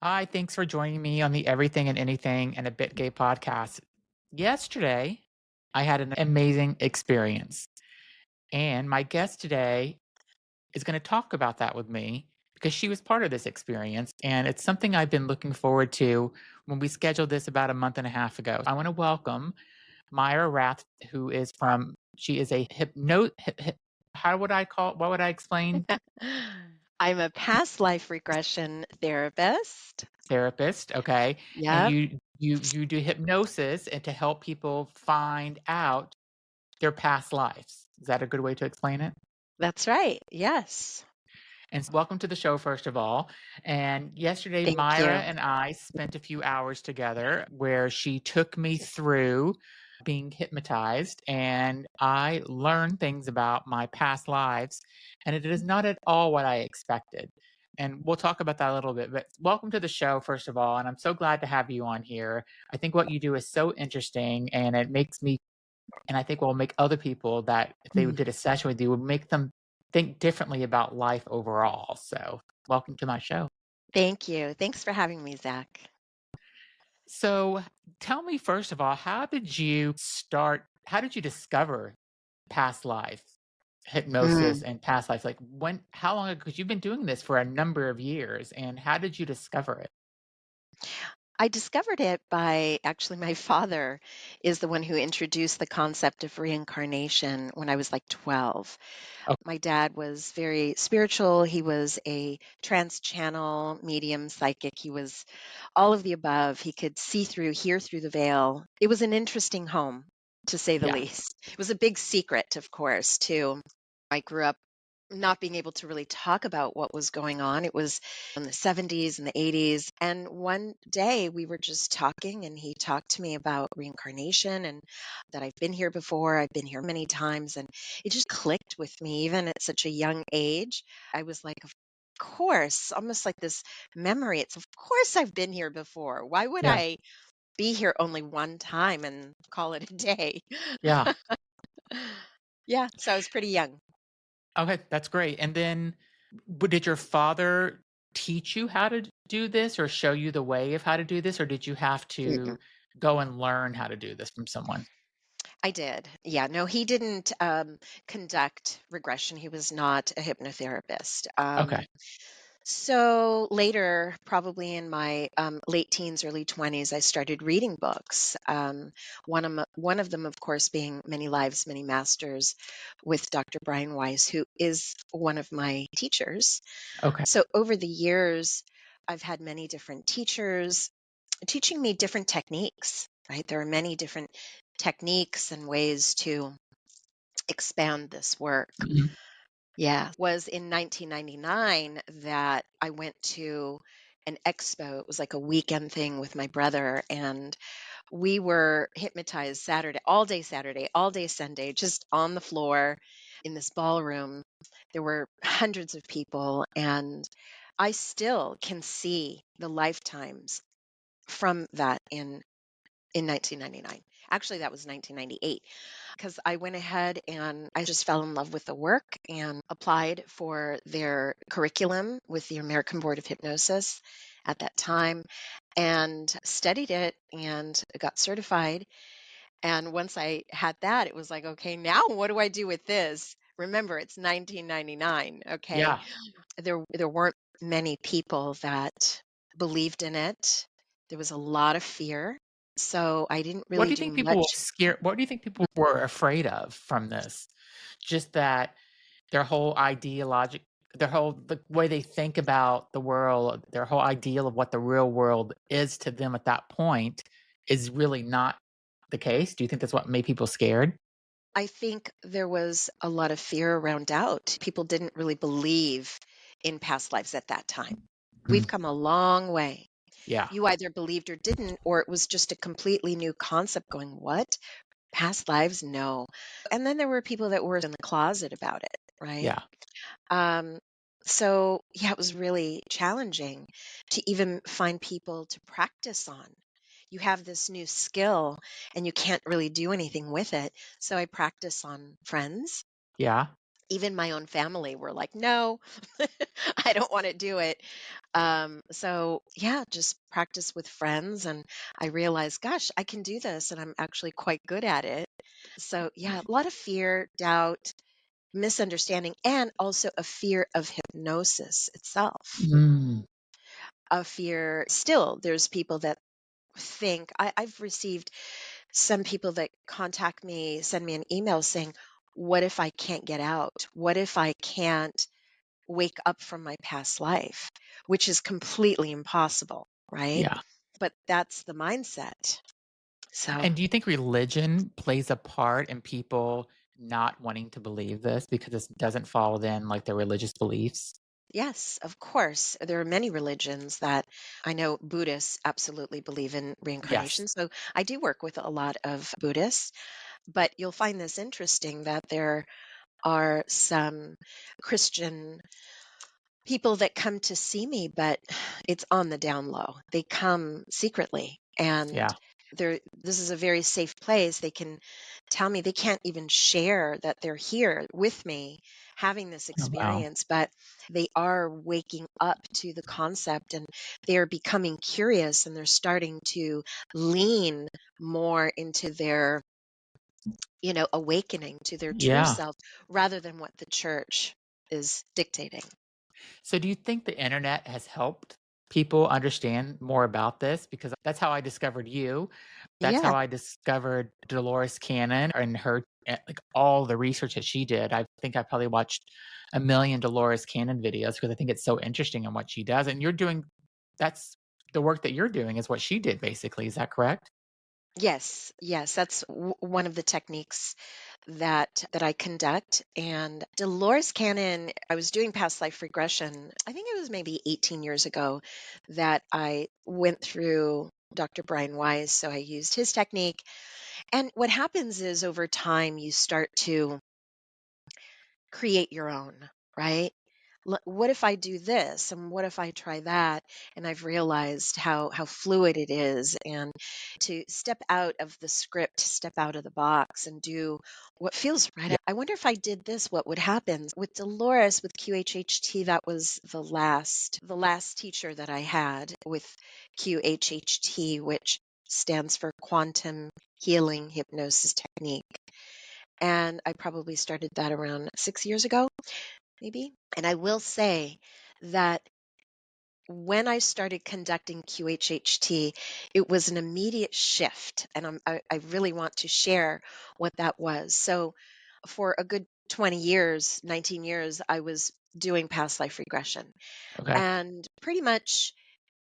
Hi, thanks for joining me on the Everything and Anything and a Bit Gay podcast. Yesterday, I had an amazing experience, and my guest today is going to talk about that with me because she was part of this experience, and it's something I've been looking forward to when we scheduled this about a month and a half ago. I want to welcome Mayra Rath, who is from, she is a how would I call, what would I explain? I'm a past life regression therapist. Therapist, okay, and Yep, you do hypnosis and to help people find out their past lives. Is that a good way to explain it? that's right. Yes. Welcome to the show, first of all. And yesterday, Thank Myra you. and I spent a few hours together where she took me through being hypnotized, and I learned things about my past lives, and it is not at all what I expected. And we'll talk about that a little bit. But welcome to the show, first of all. And I'm so glad to have you on here. I think what you do is so interesting, and it makes me and I think will make other people that if they Mm. did a session with you, would make them think differently about life overall. So, welcome to my show. Thank you. Thanks for having me, Zach. So, tell me first of all, how did you start? How did you discover past life hypnosis Mm. and past life? Like how long ago? Because you've been doing this for a number of years, and how did you discover it? I discovered it by actually, my father is the one who introduced the concept of reincarnation when I was like 12. Oh, My dad was very spiritual. He was a trance channel, medium, psychic. He was all of the above. He could see through, hear through the veil. It was an interesting home, to say the yeah, least. It was a big secret, of course, too. I grew up not being able to really talk about what was going on. It was in the 70s and the 80s. And one day we were just talking, and he talked to me about reincarnation and that I've been here before. I've been here many times. And it just clicked with me, even at such a young age. I was like, of course, almost like this memory. It's, of course, I've been here before. Why would yeah, I be here only one time and call it a day? yeah. Yeah. So I was pretty young. Okay, that's great. And then, did your father teach you how to do this or show you the way of how to do this, or did you have to go and learn how to do this from someone? I did. Yeah, no, he didn't conduct regression. He was not a hypnotherapist. Okay. So later, probably in my late teens, early 20s, I started reading books. One of them, of course, being Many Lives, Many Masters with Dr. Brian Weiss, who is one of my teachers. Okay. So over the years, I've had many different teachers teaching me different techniques, right? There are many different techniques and ways to expand this work. Mhm. Yeah, was in 1999 that I went to an expo. It was like a weekend thing with my brother, and we were hypnotized Saturday, all day Sunday, just on the floor in this ballroom. There were hundreds of people, and I still can see the lifetimes from that in 1999. Actually, that was 1998 because I went ahead and I just fell in love with the work and applied for their curriculum with the American Board of Hypnosis at that time and studied it and got certified. And once I had that, it was like, okay, now what do I do with this? Remember, it's 1999. Okay. Yeah. There weren't many people that believed in it. There was a lot of fear. So I didn't What do really you do think people were much. scared? What do you think people were afraid of from this? Just that their whole ideologic, their whole the way they think about the world, their whole ideal of what the real world is to them at that point is really not the case. Do you think that's what made people scared? I think there was a lot of fear around doubt. People didn't really believe in past lives at that time. Mm, We've come a long way. yeah. You either believed or didn't, or it was just a completely new concept going, what? Past lives? No. And then there were people that were in the closet about it, right? Yeah. Um, so, yeah, it was really challenging to even find people to practice on. You have this new skill and you can't really do anything with it. So I practice on friends. Yeah. Even my own family were like, no, I don't want to do it. So yeah, just practice with friends, and I realized, gosh, I can do this, and I'm actually quite good at it. So yeah, a lot of fear, doubt, misunderstanding, and also a fear of hypnosis itself. Mm, A fear, still, there's people that think I've received some people that contact me, send me an email saying, what if I can't get out? What if I can't wake up from my past life? Which is completely impossible, right? yeah. But that's the mindset. So, And do you think religion plays a part in people not wanting to believe this because this doesn't fall within like their religious beliefs? yes, of course, there are many religions that I know Buddhists absolutely believe in Yes. reincarnation. So, I do work with a lot of Buddhists, but you'll find this interesting that there are some Christian people that come to see me, but it's on the down low. They come secretly, and Yeah. this is a very safe place. They can tell me, they can't even share that they're here with me having this Oh, wow. experience, but they are waking up to the concept, and they're becoming curious, and they're starting to lean more into their, awakening to their true Yeah. self rather than what the church is dictating. So do you think the internet has helped people understand more about this? Because that's how I discovered you. That's Yeah. how I discovered Dolores Cannon and her like all the research that she did. I think I probably watched a million Dolores Cannon videos because I think it's so interesting in what she does. And you're doing that's the work that you're doing is what she did basically. Is that correct? Yes, yes, that's one of the techniques that I conduct. And Dolores Cannon, I was doing past life regression. I think it was maybe 18 years ago that I went through Dr. Brian Weiss. So I used his technique. And what happens is over time you start to create your own, right? What if I do this, and what if I try that? And I've realized how fluid it is, and to step out of the script, step out of the box, and do what feels right. Yeah. I wonder if I did this, what would happen with Dolores with QHHT. That was the last teacher that I had with QHHT, which stands for Quantum Healing Hypnosis Technique. And I probably started that around 6 years ago, maybe. And I will say that when I started conducting QHHT, it was an immediate shift. And I really want to share what that was. So, for a good 20 years, 19 years, I was doing past life regression. Okay. And pretty much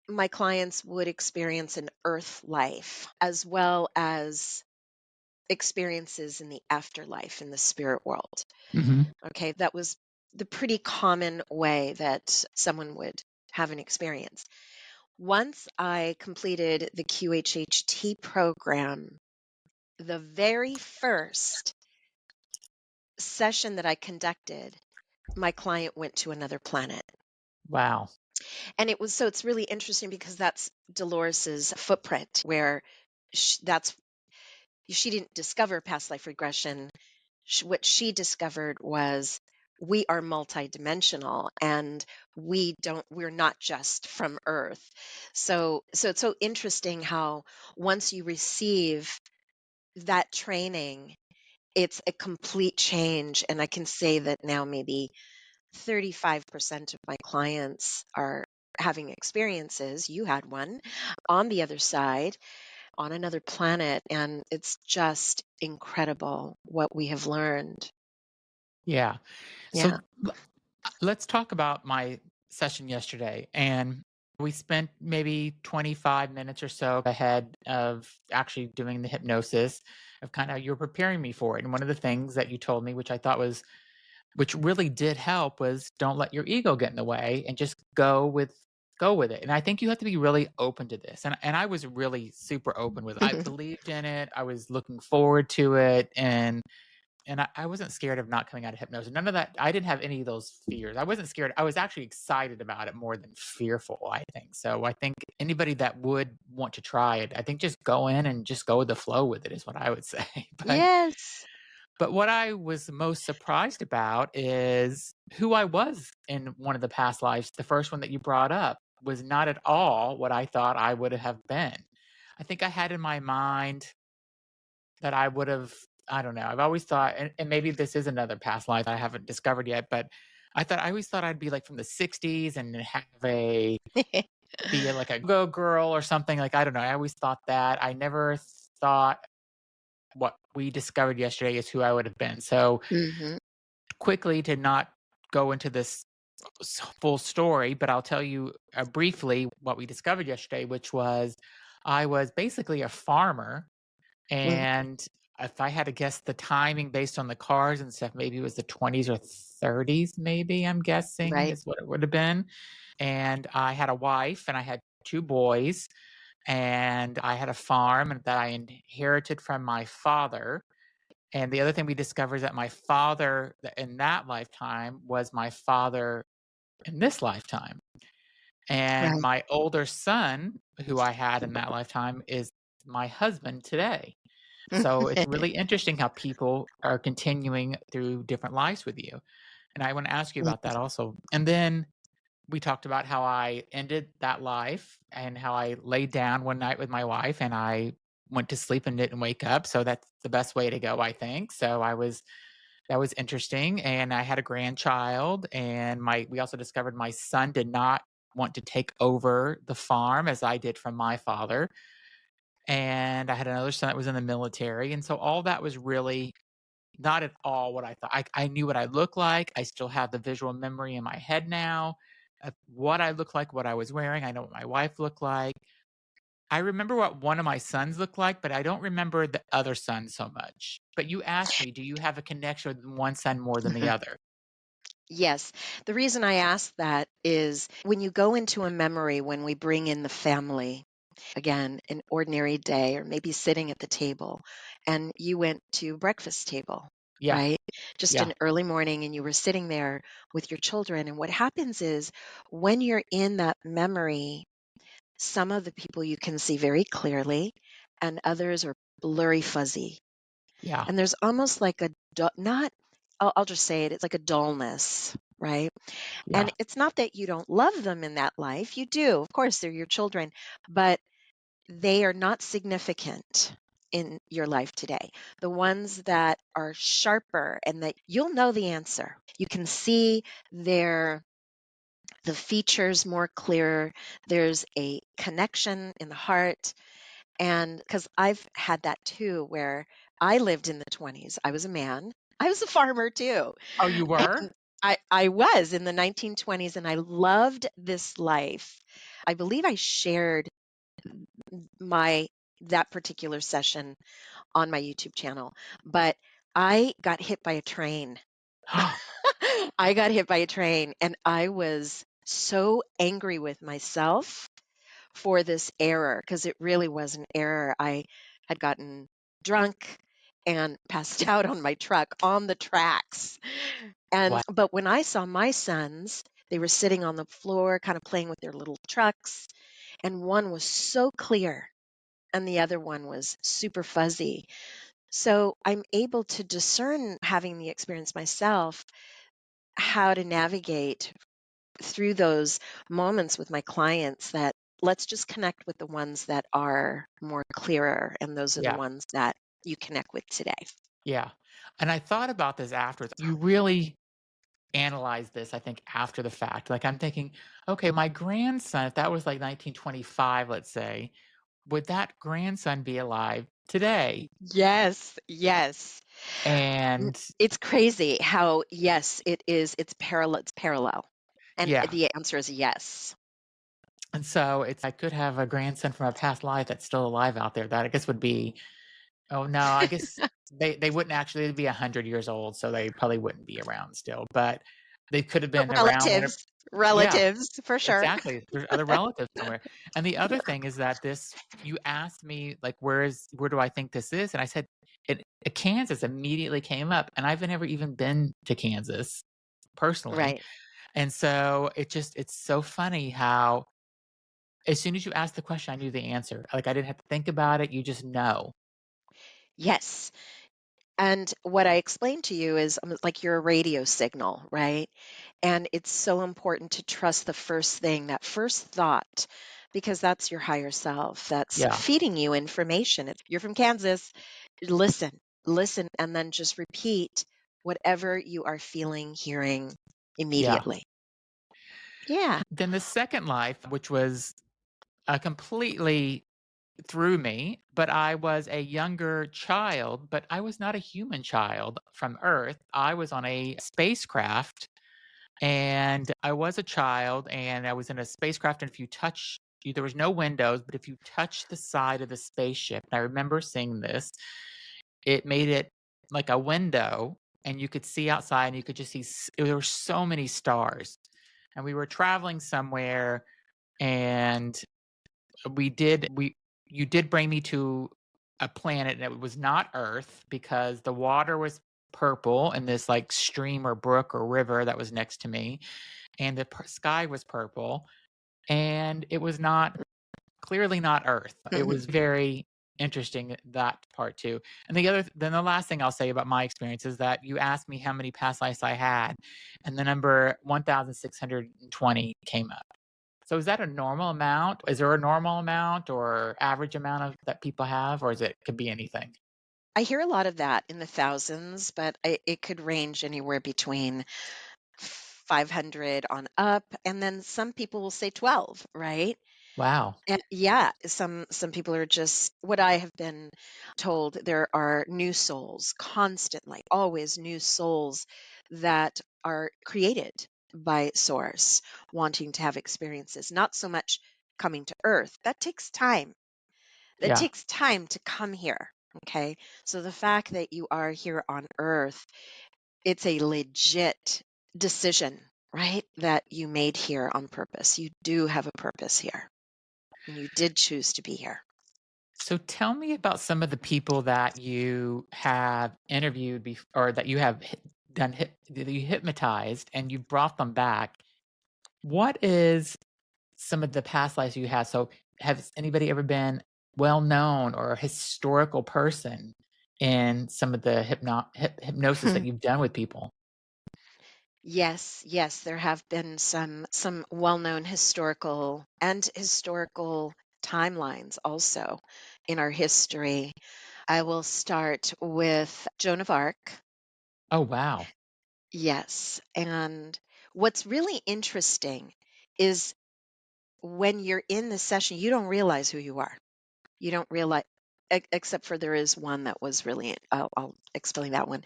my clients would experience an earth life as well as experiences in the afterlife in the spirit world. Hmm. Okay, that was the pretty common way that someone would have an experience. Once I completed the QHHT program, the very first session that I conducted, my client went to another planet. Wow. And it's really interesting because that's Dolores's footprint, where she didn't discover past life regression. What she discovered was we are multidimensional, and we're not just from earth. So it's so interesting how once you receive that training, it's a complete change. And I can say that now maybe 35% of my clients are having experiences. You had one on the other side, on another planet, and it's just incredible what we have learned. Yeah. Yeah. So let's talk about my session yesterday. And we spent maybe 25 minutes or so ahead of actually doing the hypnosis of kind of you're preparing me for it. And one of the things that you told me, which I thought was, which really did help, was don't let your ego get in the way and just go with it. And I think you have to be really open to this. And I was really super open with it. I believed in it. I was looking forward to it. And I wasn't scared of not coming out of hypnosis. None of that. I didn't have any of those fears. I wasn't scared. I was actually excited about it more than fearful, I think. So I think anybody that would want to try it, I think just go in and just go with the flow with it is what I would say. But Yes. but what I was most surprised about is who I was in one of the past lives, the first one that you brought up. was not at all what I thought I would have been. I think I had in my mind that I would have, I don't know, I've always thought, and maybe this is another past life I haven't discovered yet, but I always thought I'd be like from the 60s and have a be like a go girl or something. Like, I don't know. I always thought that. I never thought what we discovered yesterday is who I would have been. So Mhm. quickly, to not go into this full story, but I'll tell you briefly what we discovered yesterday, which was I was basically a farmer. Mhm. And if I had to guess the timing based on the cars and stuff, maybe it was the 20s or 30s, maybe I'm guessing Right. is what it would have been. And I had a wife and I had two boys, and I had a farm that I inherited from my father. And the other thing we discovered is that my father in that lifetime was my father in this lifetime. And Right. my older son, who I had in that lifetime, is my husband today. So it's really interesting how people are continuing through different lives with you. And I want to ask you about that also. And then we talked about how I ended that life and how I laid down one night with my wife and I went to sleep and didn't wake up. So that's the best way to go, I think. So that was interesting. And I had a grandchild, and we also discovered my son did not want to take over the farm as I did from my father. And I had another son that was in the military. And so all that was really not at all what I thought. I knew what I looked like. I still have the visual memory in my head now of what I looked like, what I was wearing. I know what my wife looked like. I remember what one of my sons looked like, but I don't remember the other son so much. But you asked me, do you have a connection with one son more than the Mhm. other? Yes. The reason I ask that is when you go into a memory, when we bring in the family, again, an ordinary day, or maybe sitting at the table, and you went to breakfast table, Yeah, right? Just yeah, an early morning, and you were sitting there with your children. And what happens is when you're in that memory, some of the people you can see very clearly, and others are blurry, fuzzy. yeah, And there's almost like a, not, I'll just say it, it's like a dullness, right? And yeah, it's not that you don't love them in that life. You do. Of course, they're your children, but they are not significant in your life today. The ones that are sharper and that you'll know the answer. You can see their the features more clearer. There's a connection in the heart. And because I've had that too, where I lived in the 20s, I was a man. I was a farmer too. oh, you were? And I was in the 1920s, and I loved this life. I believe I shared my that particular session on my YouTube channel, but I got hit by a train. I got hit by a train, and I was so angry with myself for this error, because it really was an error. I had gotten drunk and passed out on my truck on the tracks. And What? but when I saw my sons, they were sitting on the floor kind of playing with their little trucks, and one was so clear and the other one was super fuzzy. So I'm able to discern, having the experience myself, how to navigate through those moments with my clients, that let's just connect with the ones that are more clearer, and those are the Yeah, ones that you connect with today. yeah. And I thought about this afterwards. You really analyze this, I think, after the fact. Like, I'm thinking, okay, my grandson, if that was like 1925, let's say, would that grandson be alive today? Yes, yes. And It's crazy how, yes, it is. It's parallel. And yeah, the answer is yes. and so it's I could have a grandson from a past life that's still alive out there. That I guess would be, oh no, I guess they wouldn't actually be 100 years old, so they probably wouldn't be around still, but they could have But been around when. relatives, Yeah, relatives for sure. exactly. There's other relatives somewhere. And the other thing is that this you asked me, like, where do I think this is? And I said, Kansas immediately came up, and I've never even been to Kansas personally. Right. And so it's so funny how as soon as you asked the question, I knew the answer. Like, I didn't have to think about it, you just know. Yes. And what I explained to you is like you're a radio signal, right? And it's so important to trust the first thing, that first thought, because that's your higher self that's Yeah, feeding you information. You're from Kansas, listen, listen, and then just repeat whatever you are feeling, hearing yeah. immediately. Yeah. Then the second life, which was completely through me, but I was a younger child, but I was not a human child from Earth. I was on a spacecraft and I was a child and I was in a spacecraft. And if you touch, there was no windows, but if you touch the side of the spaceship, and I remember seeing this, it made it like a window and you could see outside and you could just see, there were so many stars. And we were traveling somewhere and we you did bring me to a planet and it was not Earth because the water was purple in this like stream or brook or river that was next to me and the sky was purple and it was not clearly not Earth. It was very interesting that part too. And then the last thing I'll say about my experience is that you asked me how many past lives I had and the number 1620 came up. So is that a normal amount? Is there a normal amount or average amount of that people have, or is it could be anything? I hear a lot of that in the thousands, but it could range anywhere between 500 on up. And then some people will say 12, right? Wow. And yeah, some people are just what I have been told, there are new souls constantly, always new souls that are created by source wanting to have experiences, not so much coming to earth. That takes time. That Yeah. takes time to come here. Okay. So the fact that you are here on earth, it's a legit decision, right? That you made here on purpose. You do have a purpose here and you did choose to be here. So tell me about some of the people that you have interviewed or that you have that you hypnotized and you brought them back. What is some of the past lives you had? So has anybody ever been well known or a historical person in some of the hypnosis that you've done with people? Yes, yes, there have been some well-known historical timelines also in our history. I will start with Joan of Arc. Oh, wow. Yes, and what's really interesting is when you're in the session, you don't realize who you are. You don't realize, except for there is one that was really, I'll explain that one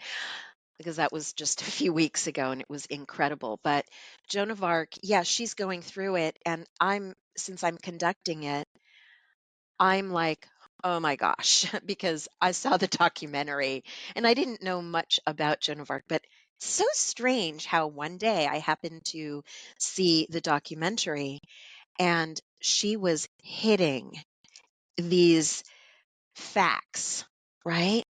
because that was just a few weeks ago and it was incredible. But Joan of Arc, yeah, she's going through it. And since I'm conducting it, I'm like, oh my gosh, because I saw the documentary and I didn't know much about Joan of Arc, but it's so strange how one day I happened to see the documentary and she was hitting these facts, right?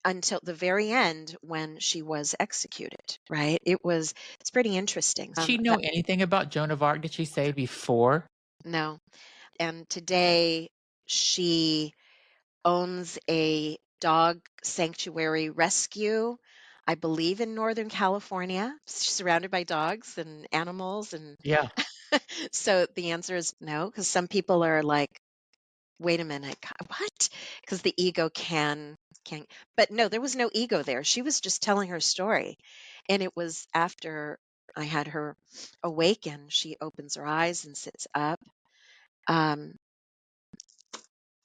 Until the very end when she was executed, right? It's pretty interesting. Did she know anything about Joan of Arc? Did she say before? No. And today she owns a dog sanctuary rescue, I believe in Northern California. She's surrounded by dogs and animals. And Yeah, so the answer is no, because some people are like, wait a minute, what? Because the ego can, but no, there was no ego there. She was just telling her story. And it was after I had her awaken, she opens her eyes and sits up. Um,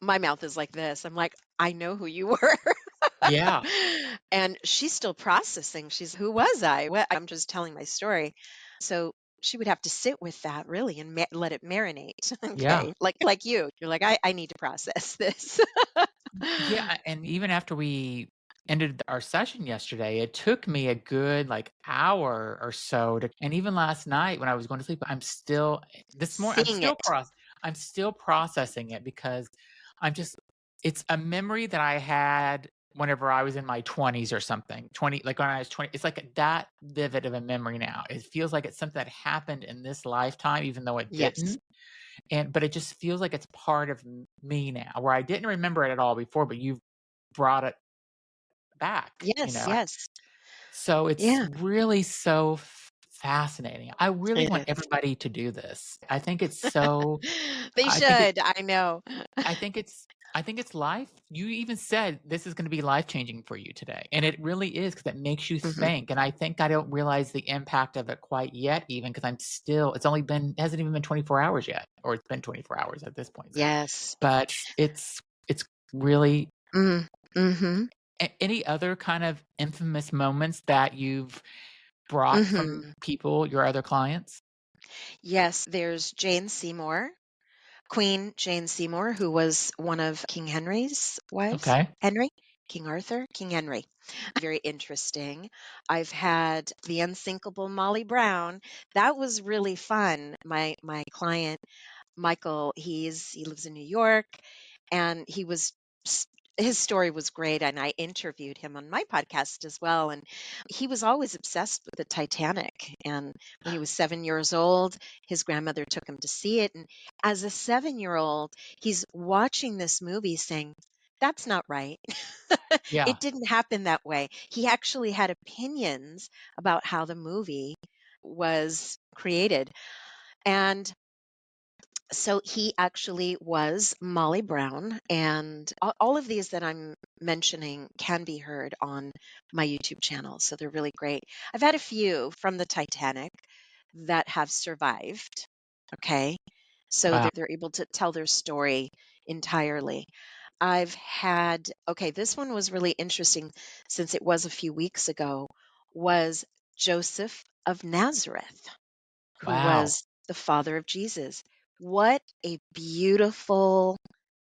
my mouth is like this. I'm like, I know who you were. yeah, And she's still processing. Who was I? I'm just telling my story. So she would have to sit with that really and let it marinate. yeah. Okay. Like you're like, I need to process this. Yeah, and even after we ended our session yesterday, it took me a good, like, hour or so to and even last night when I was going to sleep, Seeing it. I'm still processing it because I'm just it's a memory that I had whenever I was in my 20s or something, 20 like, when I was 20 it's like that vivid of a memory now. It feels like it's something that happened in this lifetime even though it Yes. didn't. But it just feels like it's part of me now, where I didn't remember it at all before, but you've brought it back, you Yes, know? yes. So it's Yeah, really so fascinating. I really it want is. everybody to do this. I think it's so They I think it should, I know. I think it's I think it's life. You even said this is gonna be life-changing for you today, and it really is because it makes you Mhm. think, and I think I don't realize the impact of it quite yet even because 'cause I'm still it hasn't even been 24 hours yet, or it's been 24 hours at this point. Yes. But it's really Mm, mhm, any other kind of infamous moments that you've brought from mhm. people, your other clients? Yes, there's Jane Seymour, Queen Jane Seymour, who was one of King Henry's wives. Okay. Henry? King Arthur? King Henry. Very interesting. I've had the unsinkable Molly Brown. That was really fun. My client Michael, he lives in New York, and s- his story was great, and I interviewed him on my podcast as well. And he was always obsessed with the Titanic. And when he was 7 years old, his grandmother took him to see it. And as a 7 year old, he's watching this movie saying, "That's not right. Yeah. It didn't happen that way." He actually had opinions about how the movie was created. And so he actually was Molly Brown, and all of these that I'm mentioning can be heard on my YouTube channel. So they're really great. I've had a few from the Titanic that have survived. Okay. So Wow. they're able to tell their story entirely. I've had, okay, this one was really interesting since it was a few weeks ago, was Joseph of Nazareth, who Wow. was the father of Jesus. What a beautiful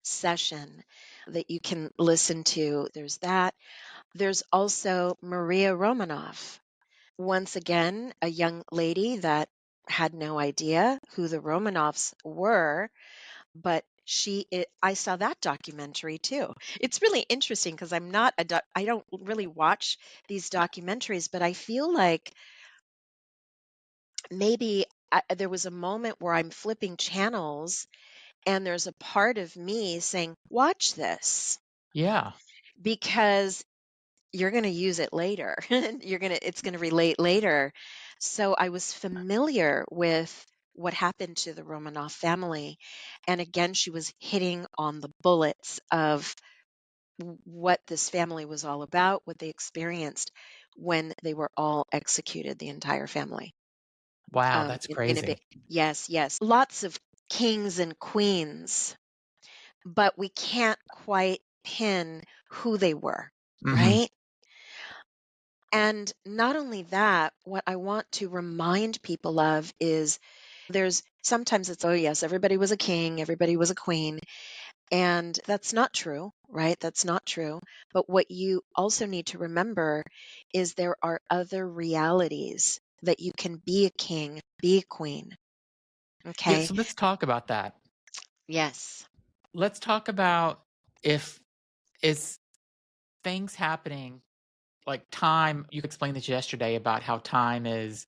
session that you can listen to. There's that. There's also Maria Romanoff. Once again, a young lady that had no idea who the Romanoffs were, but I saw that documentary too. It's really interesting because I don't really watch these documentaries, but I feel like maybe there was a moment where I'm flipping channels and there's a part of me saying, "Watch this Yeah. because you're going to use it later. It's going to relate later." So I was familiar with what happened to the Romanov family. And again, she was hitting on the bullets of what this family was all about, what they experienced when they were all executed, the entire family. Wow, that's In a bit. crazy. Yes, yes. Lots of kings and queens, but we can't quite pin who they were, Mhm. right? And not only that, what I want to remind people of is there's sometimes it's, oh, yes, everybody was a king, everybody was a queen. And that's not true, right? That's not true. But what you also need to remember is there are other realities that you can be a king, be a queen. Yeah, Okay. so let's talk about that. Yes. Let's talk about if is things happening like time you explained this yesterday about how time is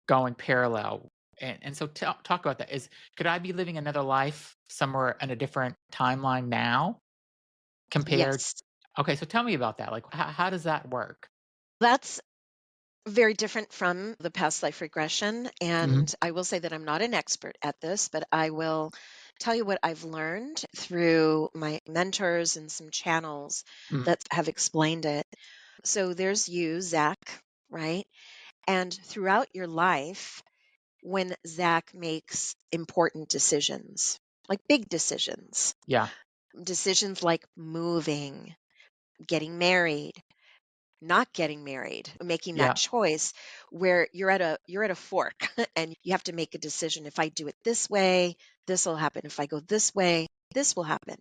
going parallel, and so talk about that. Could I be living another life somewhere in a different timeline now compared Yes. okay, so tell me about that, like, how does that work? That's very different from the past life regression. Mhm. And I will say that I'm not an expert at this, but I will tell you what I've learned through my mentors and some channels Mm. that have explained it. So there's you, Zach, right? And throughout your life, when Zach makes important decisions, like big decisions, Yeah, decisions like moving, getting married, not getting married, making that yeah, choice where you're at a fork and you have to make a decision. If I do it this way, this will happen. If I go this way, this will happen.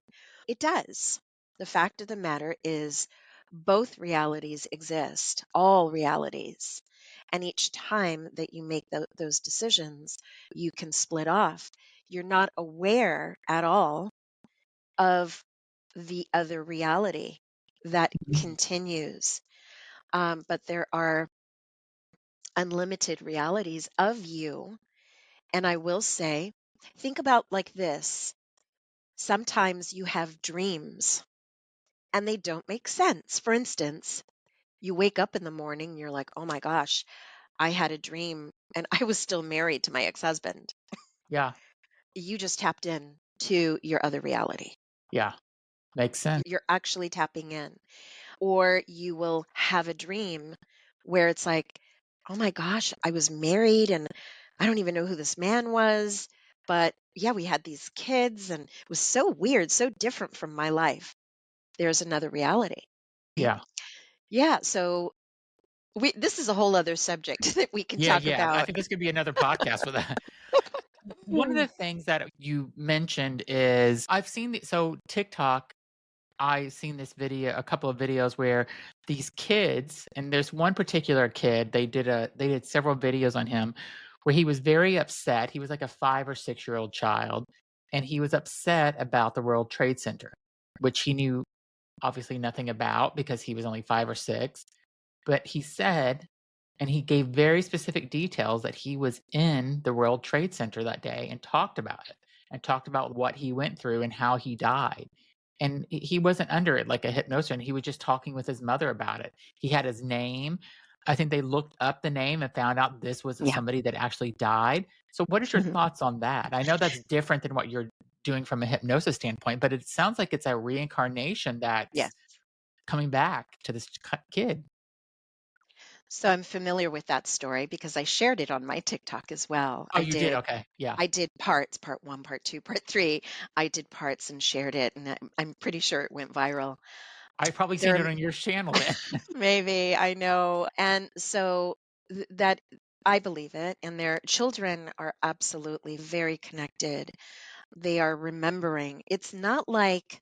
It does. The fact of the matter is both realities exist, all realities. And each time that you make those decisions, you can split off. You're not aware at all of the other reality that mhm, continues, but there are unlimited realities of you. And I will say, think about like this. Sometimes you have dreams, and they don't make sense. For instance, you wake up in the morning, you're like, "Oh my gosh, I had a dream and I was still married to my ex-husband." Yeah. You just tapped in to your other reality. Yeah. Makes sense. You're actually tapping in. Or you will have a dream where it's like, "Oh my gosh, I was married and I don't even know who this man was, but yeah, we had these kids and it was so weird, so different from my life." There's another reality. Yeah. Yeah, so we this is a whole other subject that we can Yeah, talk yeah. I about. think this could be another podcast for that. One of Hmm. the things that you mentioned is I've seen so TikTok, I seen this video, a couple of videos where these kids, and there's one particular kid, they did several videos on him where he was very upset. He was like a 5 or 6 year old child, and he was upset about the World Trade Center, which he knew obviously nothing about because he was only 5 or 6. But he said, and he gave very specific details that he was in the World Trade Center that day and talked about it and talked about what he went through and how he died. And he wasn't under it like a hypnosis, and he was just talking with his mother about it. He had his name. I think they looked up the name and found out this was Yeah. somebody that actually died. So, what is your Mhm. thoughts on that? I know that's different than what you're doing from a hypnosis standpoint, but it sounds like it's a reincarnation Yeah. that's coming back to this kid. So I'm familiar with that story because I shared it on my TikTok as well. Oh, you did? Okay. Yeah. I did parts, part 1, part 2, part 3. I did parts and shared it, and I'm pretty sure it went viral. I've probably There seen it are on your channel then. maybe, I know, and so that I believe it, and their children are absolutely very connected. They are remembering. It's not like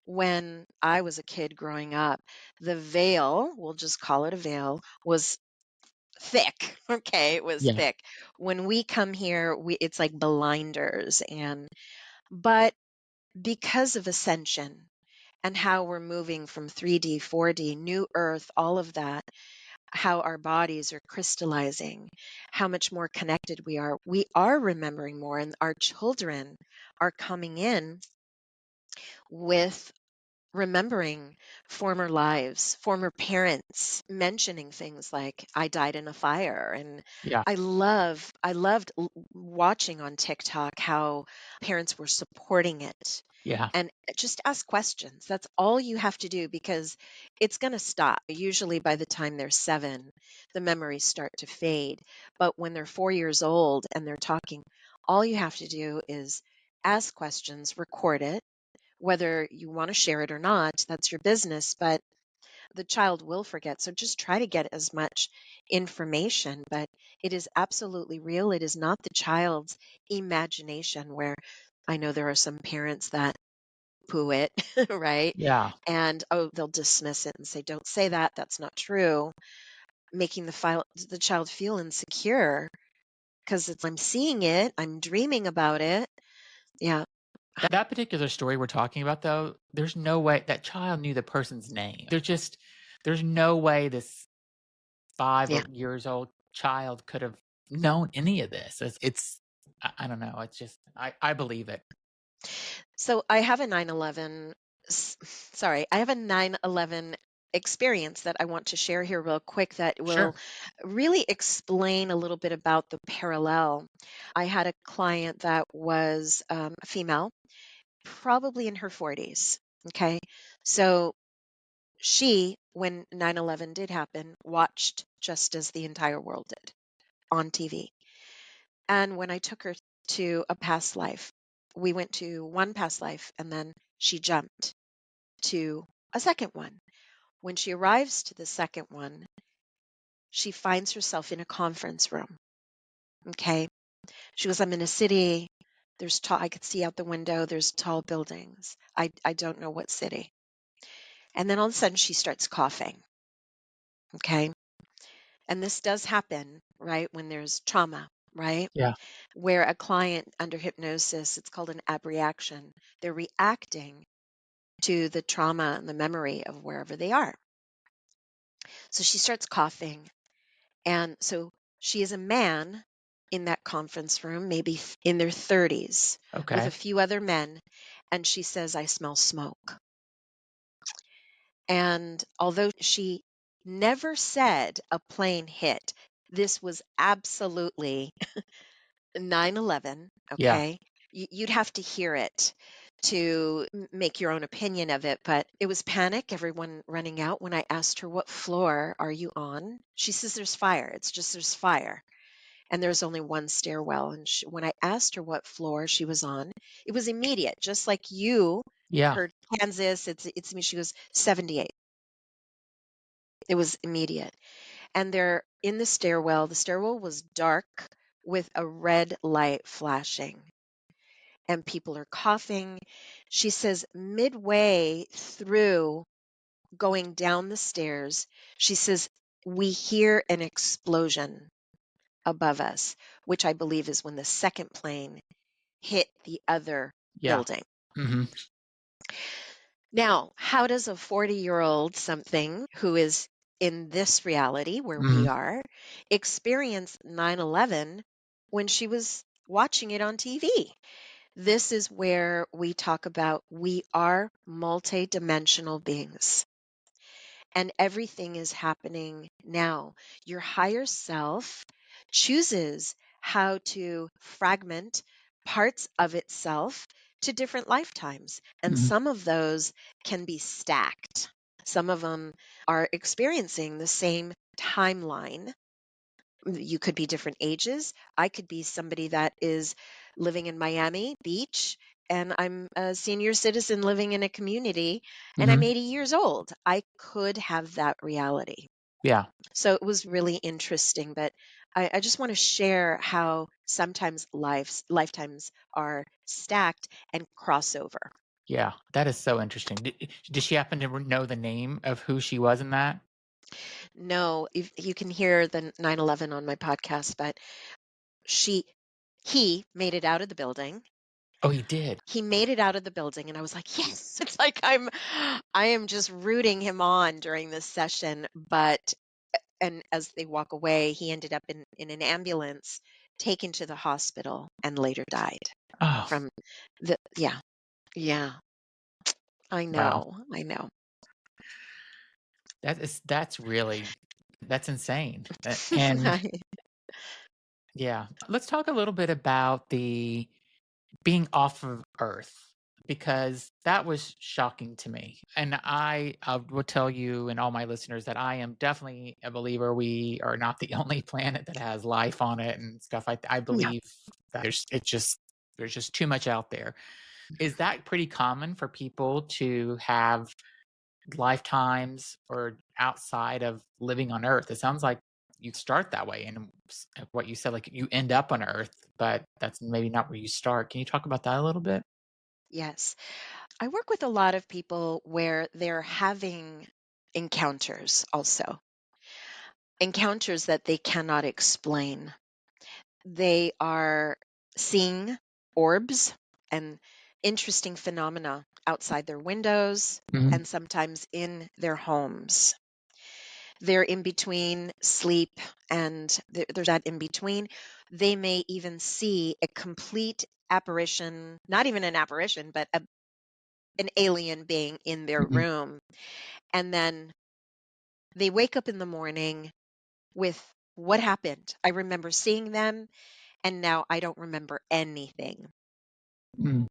when I was a kid growing up, the veil, we'll just call it a veil, was thick. Okay, it was Yeah. thick. When we come here, we it's like blinders, and but because of ascension and how we're moving from 3D, 4D, new earth, all of that, how our bodies are crystallizing, how much more connected we are remembering more, and our children are coming in with remembering former lives, former parents mentioning things like I died in a fire. And Yeah. I loved watching on TikTok how parents were supporting it. Yeah. And just ask questions. That's all you have to do because it's going to stop. Usually by the time they're 7, the memories start to fade. But when they're 4 years old and they're talking, all you have to do is ask questions, record it, whether you want to share it or not, that's your business, but the child will forget. So just try to get as much information, but it is absolutely real. It is not the child's imagination, where I know there are some parents that poo it, right? Yeah. And oh, they'll dismiss it and say, "Don't say that. That's not true," making the child feel insecure because it's I'm seeing it, I'm dreaming about it. Yeah. That particular story we're talking about, though, there's no way that child knew the person's name. There's no way this 5 Yeah. or years old child could have known any of this. I don't know. It's just I believe it. So I have a 9/11 sorry, I have a 9/11 experience that I want to share here real quick that will Sure. really explain a little bit about the parallel. I had a client that was a female, probably in her 40s. Okay. So she, when 9/11 did happen, watched just as the entire world did on TV. And when I took her to a past life, we went to one past life and then she jumped to a second one. When she arrives to the second one, she finds herself in a conference room. Okay. She goes, I'm in a city. I could see out the window, there's tall buildings. I don't know what city. And then all of a sudden she starts coughing. Okay. And this does happen, right? When there's trauma, right? Yeah. Where a client under hypnosis, it's called an abreaction. They're reacting to the trauma and the memory of wherever they are. So she starts coughing. And so she is a man in that conference room, maybe in their 30s, with a Okay. few other men. And she says, I smell smoke. And although she never said a plane hit, this was absolutely 9/11. Yeah. Okay. You'd have to hear it to make your own opinion of it, but it was panic, everyone running out. When I asked her, "What floor are you on?" She says, "There's fire. It's just there's fire." And there's only one stairwell. And when I asked her what floor she was on, it was immediate, just like you Yeah. heard Kansas. It's me. She goes 78. It was immediate. And they're in the stairwell. The stairwell was dark with a red light flashing, and people are coughing. She says, midway through going down the stairs, she says, we hear an explosion above us, which I believe is when the second plane hit the other Yeah. building. Mhm. Now, how does a 40-year-old something who is in this reality where we Mhm. are experience 9/11 when she was watching it on TV? This is where we talk about we are multidimensional beings and everything is happening now. Your higher self chooses how to fragment parts of itself to different lifetimes. And Mhm. some of those can be stacked. Some of them are experiencing the same timeline. You could be different ages. I could be somebody that is living in Miami Beach, and I'm a senior citizen living in a community, and I'm Mhm. 80 years old. I could have that reality. Yeah. So it was really interesting. But I just want to share how sometimes lifetimes are stacked and crossover. Yeah. That is so interesting. Did she happen to know the name of who she was in that? No, if you can hear the 9/11 on my podcast, but she he made it out of the building. Oh, he did? He made it out of the building, and I was like, "Yes." It's like I am just rooting him on during this session, but and as they walk away, he ended up in an ambulance, taken to the hospital, and later died Oh, from the yeah. Yeah. I wow. know. I know. That's really that's insane. And yeah, let's talk a little bit about the being off of Earth, because that was shocking to me. And I will tell you and all my listeners that I am definitely a believer we are not the only planet that has life on it and stuff like that. I No. believe that there's just too much out there. Is that pretty common for people to have lifetimes or outside of living on Earth? It sounds like you start that way, and what you said, like you end up on Earth, but that's maybe not where you start. Can you talk about that a little bit? Yes. I work with a lot of people where they're having encounters also, encounters that they cannot explain. They are seeing orbs and interesting phenomena outside their windows Hmm. and sometimes in their homes. They're in between sleep and there's that in between. They may even see a complete apparition, not even an apparition, but an alien being in their Hmm. room. And then they wake up in the morning with what happened. I remember seeing them, and now I don't remember anything. Hmm.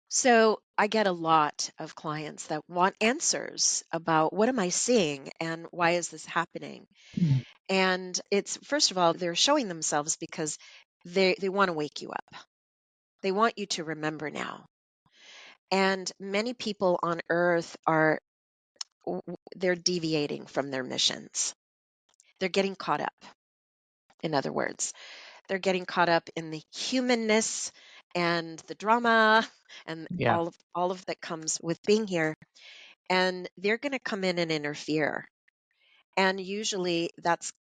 So I get a lot of clients that want answers about what am I seeing and why is this happening? Hmm. And it's first of all, they're showing themselves because they want to wake you up. They want you to remember now. And many people on earth are they're deviating from their missions. They're getting caught up. In other words, they're getting caught up in the humanness and the drama and Yeah. all of that comes with being here, and they're going to come in and interfere. And usually that's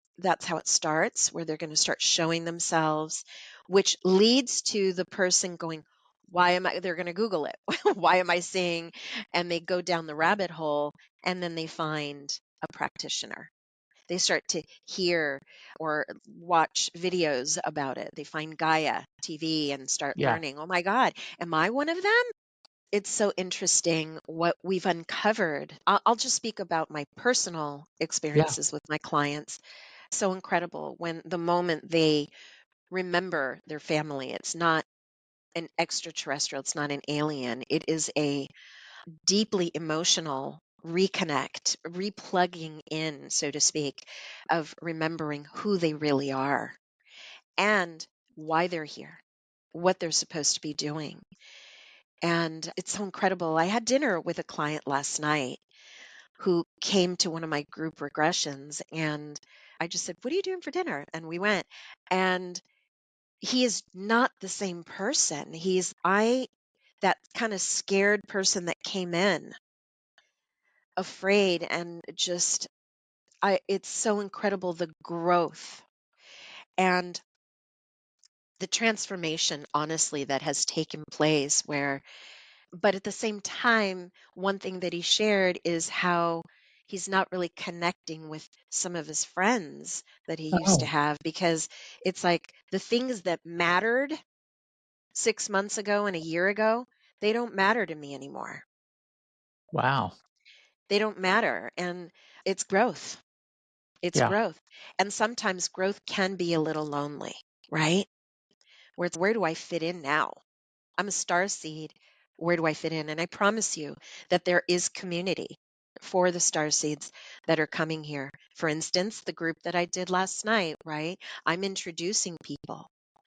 how it starts, where they're going to start showing themselves, which leads to the person going, why am I, they're going to Google it. Why am I seeing? And they go down the rabbit hole, and then they find a practitioner. They start to hear or watch videos about it. They find Gaia TV and start Yeah. learning. Oh my God, am I one of them? It's so interesting what we've uncovered. I'll just speak about my personal Yeah. experiences with my clients. So incredible when the moment they remember their family, it's not an extraterrestrial, it's not an alien. It is a deeply emotional reconnect, replugging in, so to speak, of remembering who they really are and why they're here, what they're supposed to be doing. And it's so incredible. I had dinner with a client last night who came to one of my group regressions, and I just said, "What are you doing for dinner?" And we went. And he is not the same person. That kind of scared person that came in, afraid, and just it's so incredible the growth and the transformation, honestly, that has taken place where. But at the same time, one thing that he shared is how he's not really connecting with some of his friends that he used to Oh, have, because it's like the things that mattered 6 months ago and a year ago, they don't matter to me anymore. wow. They don't matter, and it's growth. It's Yeah. growth. And sometimes growth can be a little lonely, right? Where it's, where do I fit in now? I'm a star seed. Where do I fit in? And I promise you that there is community for the star seeds that are coming here. For instance, the group that I did last night, right? I'm introducing people.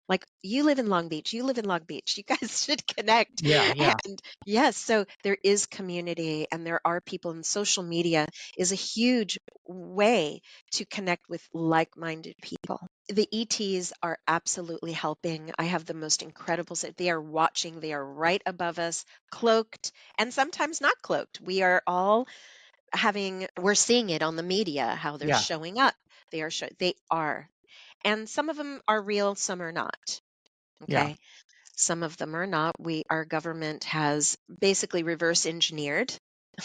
Like, you live in Long Beach, you live in Long Beach. You guys should connect. Yeah, yeah, And yes, so there is community and there are people, and social media is a huge way to connect with like-minded people. The ETs are absolutely helping. I have the most incredible they are watching, they are right above us, cloaked and sometimes not cloaked. We are all we're seeing it on the media how they're yeah, showing up. They are. And some of them are real, some are not. yeah, Okay. Some of them are not. Our government has basically reverse engineered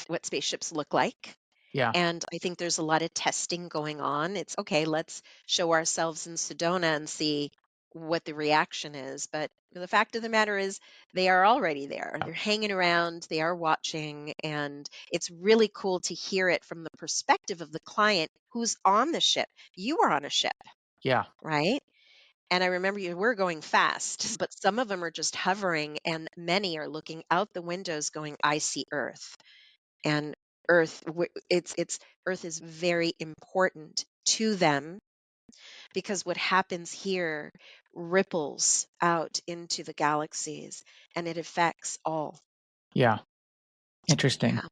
what spaceships look like. yeah, And I think there's a lot of testing going on. It's okay, let's show ourselves in Sedona and see what the reaction is. But the fact of the matter is, they are already there. They're hanging around, they are watching. And it's really cool to hear it from the perspective of the client who's on the ship. You are on a ship, yeah, right? And I remember you were going fast, but some of them are just hovering, and many are looking out the windows going, "I see Earth." And it's Earth is very important to them, because what happens here ripples out into the galaxies and it affects all. yeah. Interesting. Yeah.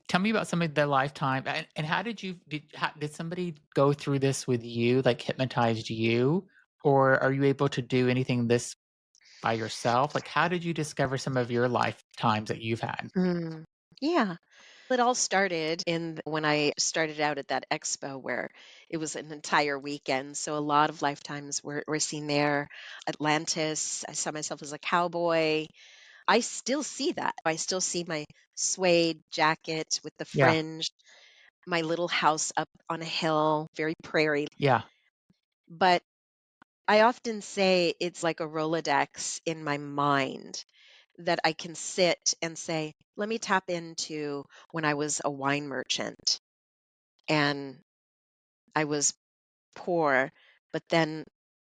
Tell me about some of the lifetime and how did did somebody go through this with you, like hypnotized you? Or are you able to do anything this by yourself? Like, how did you discover some of your lifetimes that you've had? Mm. Yeah. It all started when I started out at that expo where it was an entire weekend. So a lot of lifetimes were seen there. Atlantis, I saw myself as a cowboy. I still see that. I still see my suede jacket with the Yeah, fringe, my little house up on a hill, very prairie. yeah, But I often say it's like a Rolodex in my mind that I can sit and say, let me tap into when I was a wine merchant and I was poor, but then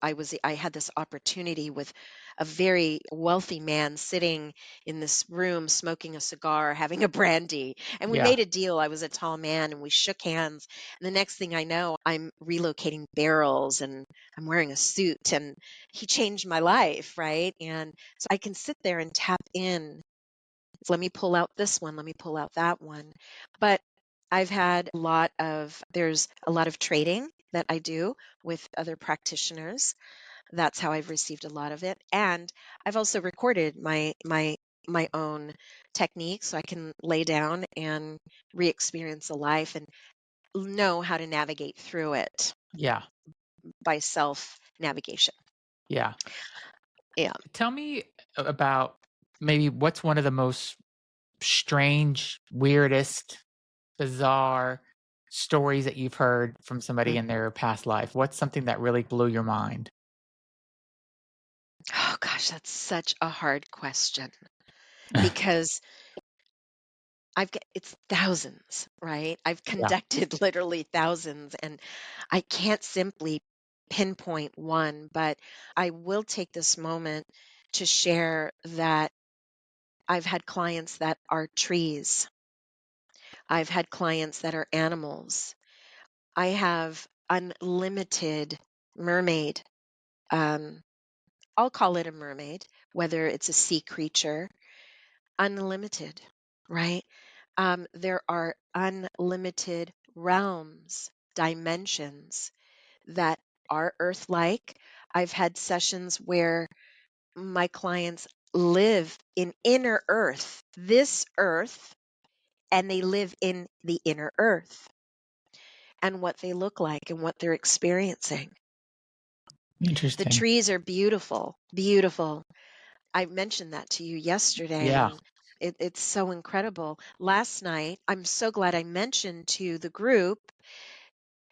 I had this opportunity with a very wealthy man sitting in this room smoking a cigar, having a brandy. And we yeah, made a deal. I was a tall man and we shook hands. And the next thing I know, I'm relocating barrels and I'm wearing a suit, and he changed my life, right? And so I can sit there and tap in. Let me pull out this one, let me pull out that one. But there's a lot of trading that I do with other practitioners. That's how I've received a lot of it. And I've also recorded my own techniques so I can lay down and re-experience a life and know how to navigate through it yeah, by self navigation. yeah. Yeah. Tell me about maybe what's one of the most strange, weirdest, bizarre stories that you've heard from somebody Mm. in their past life? What's something that really blew your mind? Oh gosh, that's such a hard question. because it's thousands, right? I've Yeah. conducted literally thousands, and I can't simply pinpoint one, but I will take this moment to share that I've had clients that are trees. I've had clients that are animals. I have unlimited mermaid. Um, I'll call it a mermaid, whether it's a sea creature, unlimited, right? There are unlimited realms, dimensions that are Earth like. I've had sessions where my clients live in inner Earth, this Earth, and they live in the inner Earth and what they look like and what they're experiencing. The Interesting. trees are beautiful, beautiful. I mentioned that to you yesterday, Yeah. and it's so incredible. Last night, I'm so glad I mentioned to the group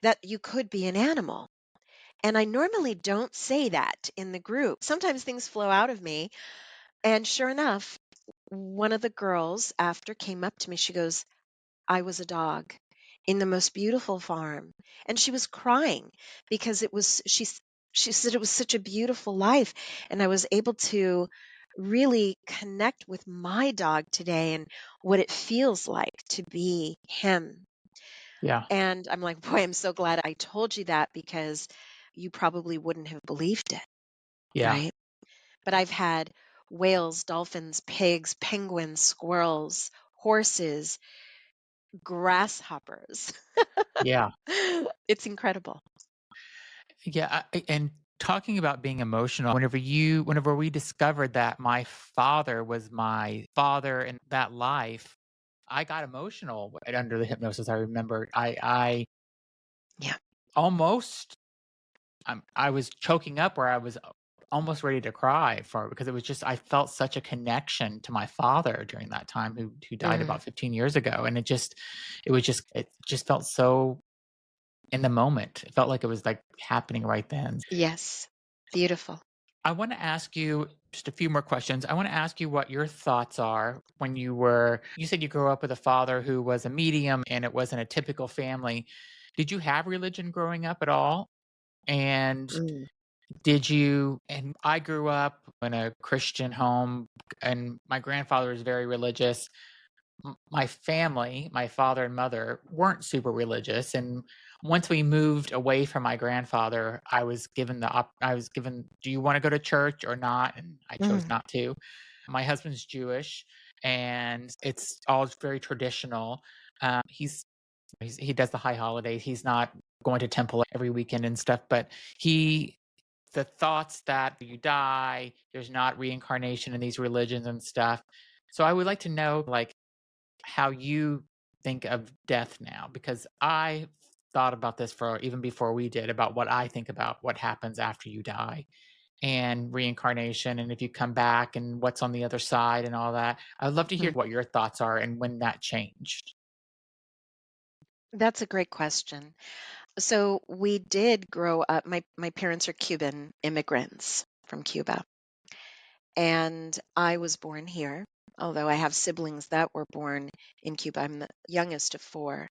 that you could be an animal. And I normally don't say that in the group. Sometimes things flow out of me. And sure enough, one of the girls after came up to me. She goes, I was a dog in the most beautiful farm. And she was crying because she said it was such a beautiful life. And I was able to really connect with my dog today and what it feels like to be him. Yeah. And I'm like, boy, I'm so glad I told you that because you probably wouldn't have believed it, Yeah. right? But I've had whales, dolphins, pigs, penguins, squirrels, horses, grasshoppers. Yeah. It's incredible. Yeah, and talking about being emotional, whenever we discovered that my father was my father in that life, I got emotional right under the hypnosis. I remember I Yeah. almost I was choking up where I was almost ready to cry for because it was just I felt such a connection to my father during that time who died Mm. about 15 years ago, and it just felt so in the moment. It felt like it was like happening right then. Yes. Beautiful. I want to ask you just a few more questions. I want to ask you what your thoughts are when you said you grew up with a father who was a medium and it wasn't a typical family. Did you have religion growing up at all? And Mm. and I grew up in a Christian home and my grandfather was very religious. My family, my father and mother, weren't super religious, and once we moved away from my grandfather, I was given, "Do you wanna go to church or not?" And I chose Mm. not to. My husband's Jewish, and it's all very traditional. He does the high holidays, he's not going to temple every weekend and stuff, but he the thoughts that you die, there's not reincarnation in these religions and stuff. So I would like to know, like, how you think of death now because I thought about this for even before we did about what I think about what happens after you die and reincarnation and if you come back and what's on the other side and all that. I'd love to hear Mm. what your thoughts are and when that changed. That's a great question. So we did grow up. My parents are Cuban immigrants from Cuba, and I was born here. Although I have siblings that were born in Cuba, I'm the youngest of four.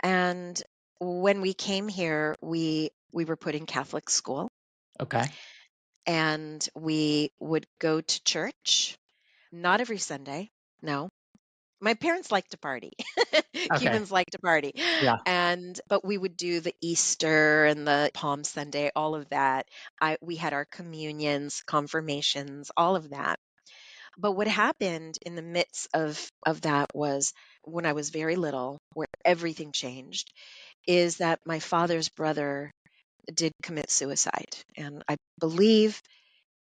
And when we came here, we were put in Catholic school, Okay. and we would go to church. Not every Sunday, no. My parents like to party. Okay. Cubans like to party. Yeah. But we would do the Easter and the Palm Sunday, all of that. We had our communions, confirmations, all of that. But what happened in the midst of that was when I was very little, where everything changed, is that my father's brother did commit suicide, and I believe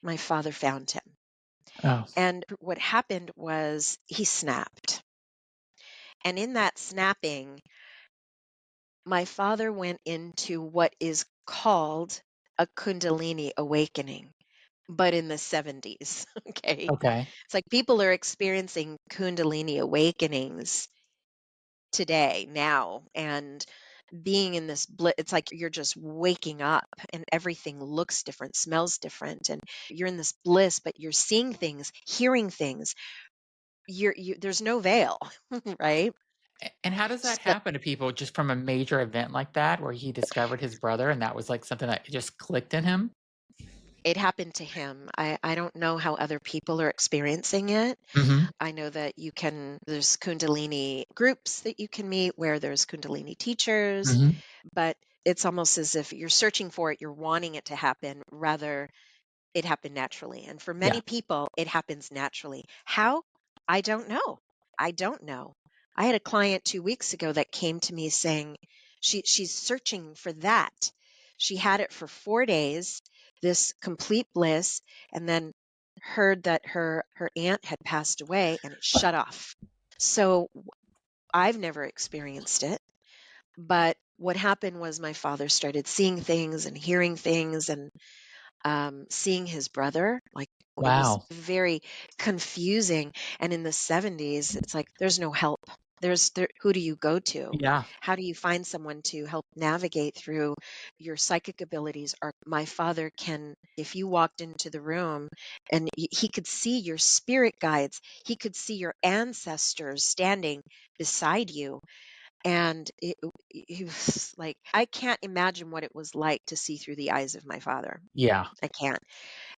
my father found him. Oh. And what happened was he snapped. And in that snapping, my father went into what is called a Kundalini awakening, but in the 70s. Okay. Okay. It's like people are experiencing Kundalini awakenings today, now, and being in this it's like you're just waking up and everything looks different, smells different, and you're in this bliss, but you're seeing things, hearing things. there's no veil, right? And how does that So happen to people just from a major event like that where he discovered his brother and that was, like, something that just clicked in him? it happened to him. I don't know how other people are experiencing it. Mhm, I know that there's Kundalini groups that you can meet where there's Kundalini teachers, mhm. but it's almost as if you're searching for it, you're wanting it to happen rather it happened naturally. And for Yeah. many people, it happens naturally. How? I don't know. I don't know. I had a client 2 weeks ago that came to me saying she's searching for that. She had it for 4 days, this complete bliss, and then heard that her aunt had passed away and it shut off. So I've never experienced it, but what happened was my father started seeing things and hearing things and seeing his brother, like it was Wow. very confusing. And in the 70s, it's like there's no help. Who do you go to? Yeah. How do you find someone to help navigate through your psychic abilities? Or my father can, if you walked into the room and he could see your spirit guides, he could see your ancestors standing beside you. And he was like, I can't imagine what it was like to see through the eyes of my father. Yeah. I can't.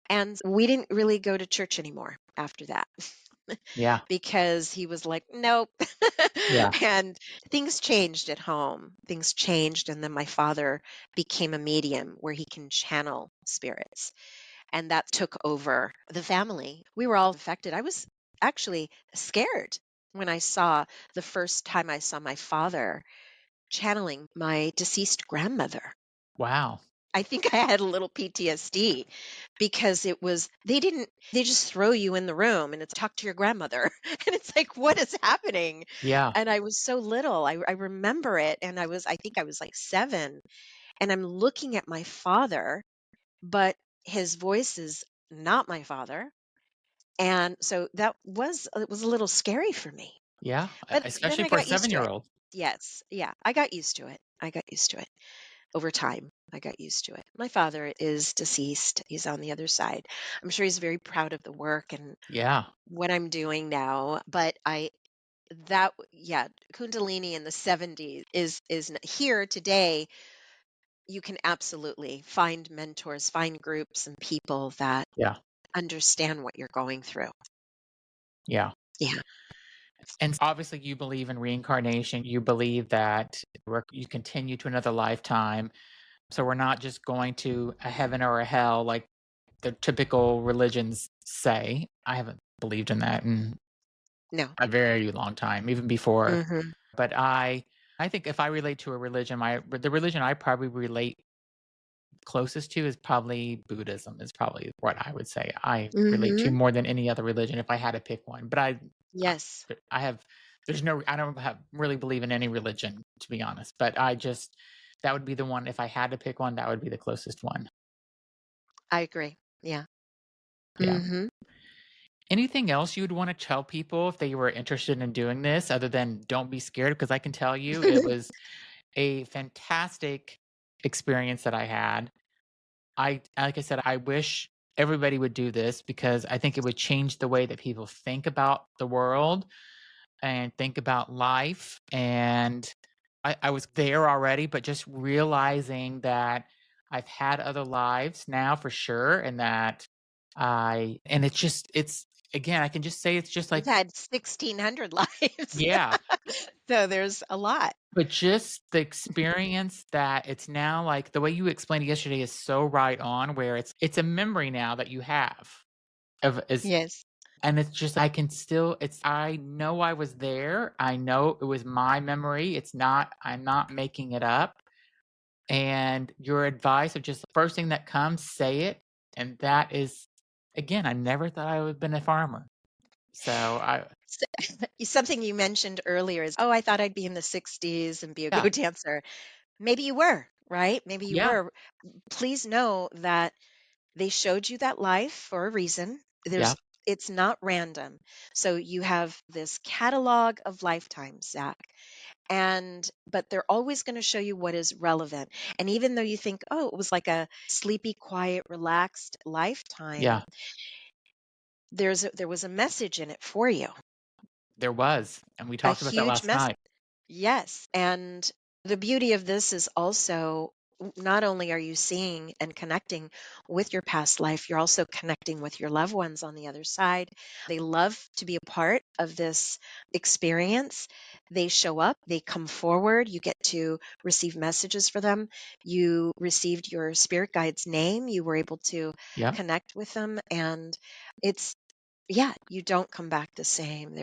And we didn't really go to church anymore after that Yeah. because he was like, nope. Yeah. And things changed at home. Things changed. And then my father became a medium where he can channel spirits. And that took over the family. We were all affected. I was actually scared when I saw the first time I saw my father channeling my deceased grandmother. Wow. I think I had a little PTSD because they just throw you in the room and it's talk to your grandmother. And it's like, what is happening? Yeah. And I was so little. I remember it. And I think I was like 7. And I'm looking at my father, but his voice is not my father. And so it was a little scary for me. Yeah. But then Especially I for a got used to it. seven-year-old. Yes. Yeah. I got used to it. I got used to it. Over time, I got used to it. My father is deceased. He's on the other side. I'm sure he's very proud of the work and Yeah. what I'm doing now, but yeah, Kundalini in the 70s here today. You can absolutely find mentors, find groups and people that Yeah. understand what you're going through. Yeah. Yeah. And obviously, you believe in reincarnation. You believe that you continue to another lifetime. So we're not just going to a heaven or a hell like the typical religions say. I haven't believed in that in No. a very long time, even before. Mhm. But I think if I relate to a religion, the religion I probably relate closest to is probably Buddhism. Is probably what I would say I relate to Mhm. more than any other religion if I had to pick one. But I Yes, I have there's no I don't have really believe in any religion, to be honest, but I just that would be the one if I had to pick one, that would be the closest one. I agree. Yeah. Yeah. Mhm. Anything else you would wanna tell people if they were interested in doing this other than don't be scared? Because I can tell you it was a fantastic experience that I had. Like I said, I wish everybody would do this because I think it would change the way that people think about the world and think about life. And I was there already, but just realizing that I've had other lives now for sure, and that it's again, I can just say it's just You've like, had 1,600 lives. yeah, So there's a lot. but just the experience that it's now like the way you explained it yesterday is so right on, where it's a memory now that you have of is Yes. and it's just I can still it's I know I was there. I know it was my memory. I'm not making it up. And your advice of just first thing that comes, say it. And that is again, I never thought I would have been a farmer. So I Something you mentioned earlier is, "Oh, I thought I'd be in the 60s and be a yeah, go dancer." Maybe you were, right? Maybe you yeah, were. Please know that they showed you that life for a reason. yeah, It's not random. So you have this catalog of lifetimes, Zach, but they're always going to show you what is relevant. And even though you think, oh, it was like a sleepy, quiet, relaxed lifetime, yeah, there was a message in it for you. There was, and we A talked about that huge last mess. night. Yes, and the beauty of this is also not only are you seeing and connecting with your past life, you're also connecting with your loved ones on the other side. They love to be a part of this experience. They show up, they come forward, you get to receive messages for them. You received your spirit guide's name, you were able to Yep. connect with them, and it's, yeah, you don't come back the same.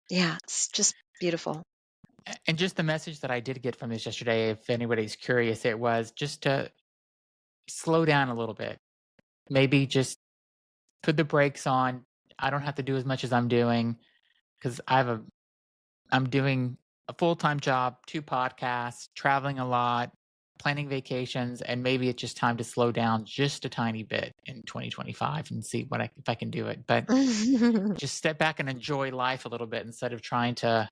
Yeah, it's just beautiful. And just the message that I did get from this yesterday, if anybody's curious, it was just to slow down a little bit. Maybe just put the brakes on. I don't have to do as much as I'm doing because I'm doing a full-time job, 2 podcasts, traveling a lot, planning vacations, and maybe it's just time to slow down just a tiny bit in 2025 and see if I can do it. But just step back and enjoy life a little bit instead of trying to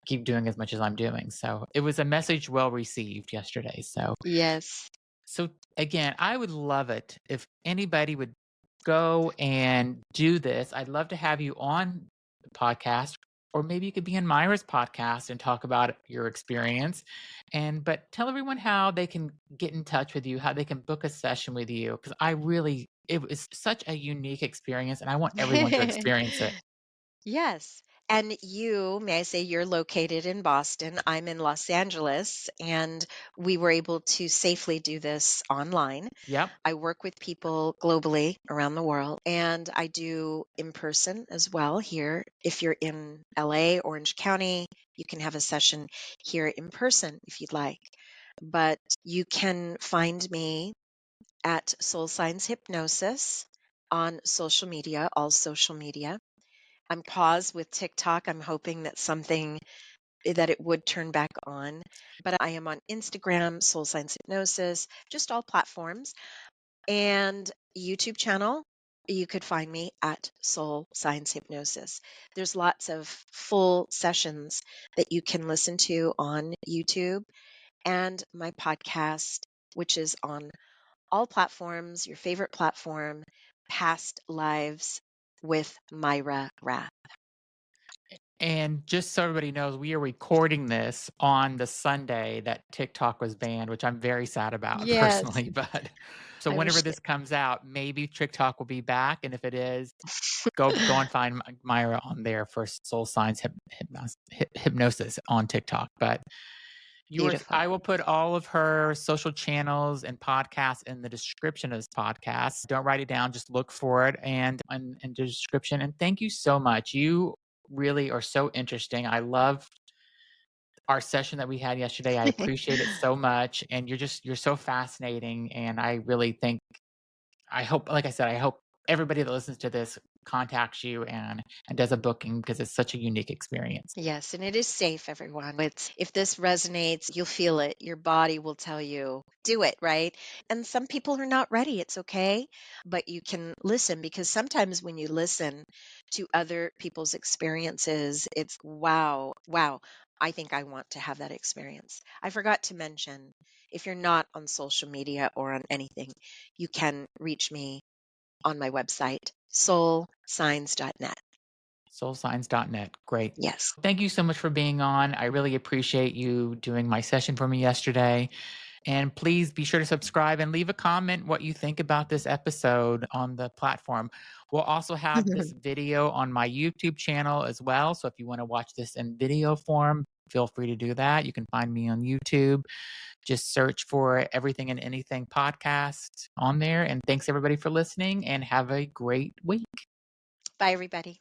keep doing as much as I'm doing. So, it was a message well received yesterday. Yes. So again, I would love it if anybody would go and do this. I'd love to have you on the podcast, or maybe you could be in Myra's podcast and talk about your experience. But tell everyone how they can get in touch with you, how they can book a session with you. Because it was such a unique experience and I want everyone to experience it. Yes. And you, may I say, you're located in Boston. I'm in Los Angeles, and we were able to safely do this online. Yep. I work with people globally around the world, and I do in person as well here. If you're in LA, Orange County, you can have a session here in person if you'd like. But you can find me at Soul Science Hypnosis on social media, all social media. I'm paused with TikTok. I'm hoping that that it would turn back on. But I am on Instagram, Soul Science Hypnosis, just all platforms, and YouTube channel. You could find me at Soul Science Hypnosis. There's lots of full sessions that you can listen to on YouTube, and my podcast, which is on all platforms, your favorite platform, Past Lives with Myra Rath. And just so everybody knows, we are recording this on the Sunday that TikTok was banned, which I'm very sad about Yes. personally. But so I whenever wish this comes out, maybe TikTok will be back. And if it is, go and find Myra on there for Soul Science Hypnosis on TikTok. But yours, beautiful. I will put all of her social channels and podcasts in the description of this podcast. Don't write it down, just look for it and the description. And thank you so much. You really are so interesting. I love our session that we had yesterday. I appreciate it so much. And you're so fascinating. And I really think I hope, like I said, I hope everybody that listens to this contacts you and does a booking because it's such a unique experience. Yes, and it is safe, everyone. It's if this resonates, you'll feel it. Your body will tell you, do it, right? And some people are not ready. It's okay, but you can listen because sometimes when you listen to other people's experiences, it's wow, wow. I think I want to have that experience. I forgot to mention, if you're not on social media or on anything, you can reach me on my website, soulsigns.net. Soulsigns.net. Great. Yes. Thank you so much for being on. I really appreciate you doing my session for me yesterday. And please be sure to subscribe and leave a comment what you think about this episode on the platform. We'll also have this video on my YouTube channel as well. So if you want to watch this in video form, feel free to do that. You can find me on YouTube. Just search for Everything and Anything podcast on there. And thanks everybody for listening and have a great week. Bye, everybody.